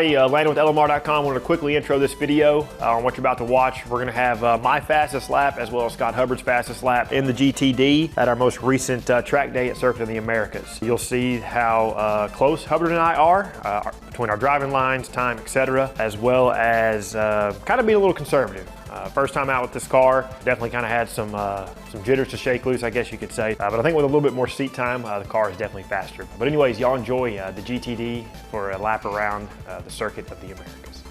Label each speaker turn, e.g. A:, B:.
A: everybody, Landan with LMR.com. I want to quickly intro this video on what you're about to watch. We're going to have my fastest lap as well as Scott Hubbard's fastest lap in the GTD at our most recent track day at Circuit of the Americas. You'll see how close Hubbard and I are between our driving lines, time, etc., as well as kind of being a little conservative. First time out with this car, definitely kind of had some jitters to shake loose, I guess you could say. But I think with a little bit more seat time, the car is definitely faster. But anyways, y'all enjoy the GTD for a lap around the Circuit of the Americas.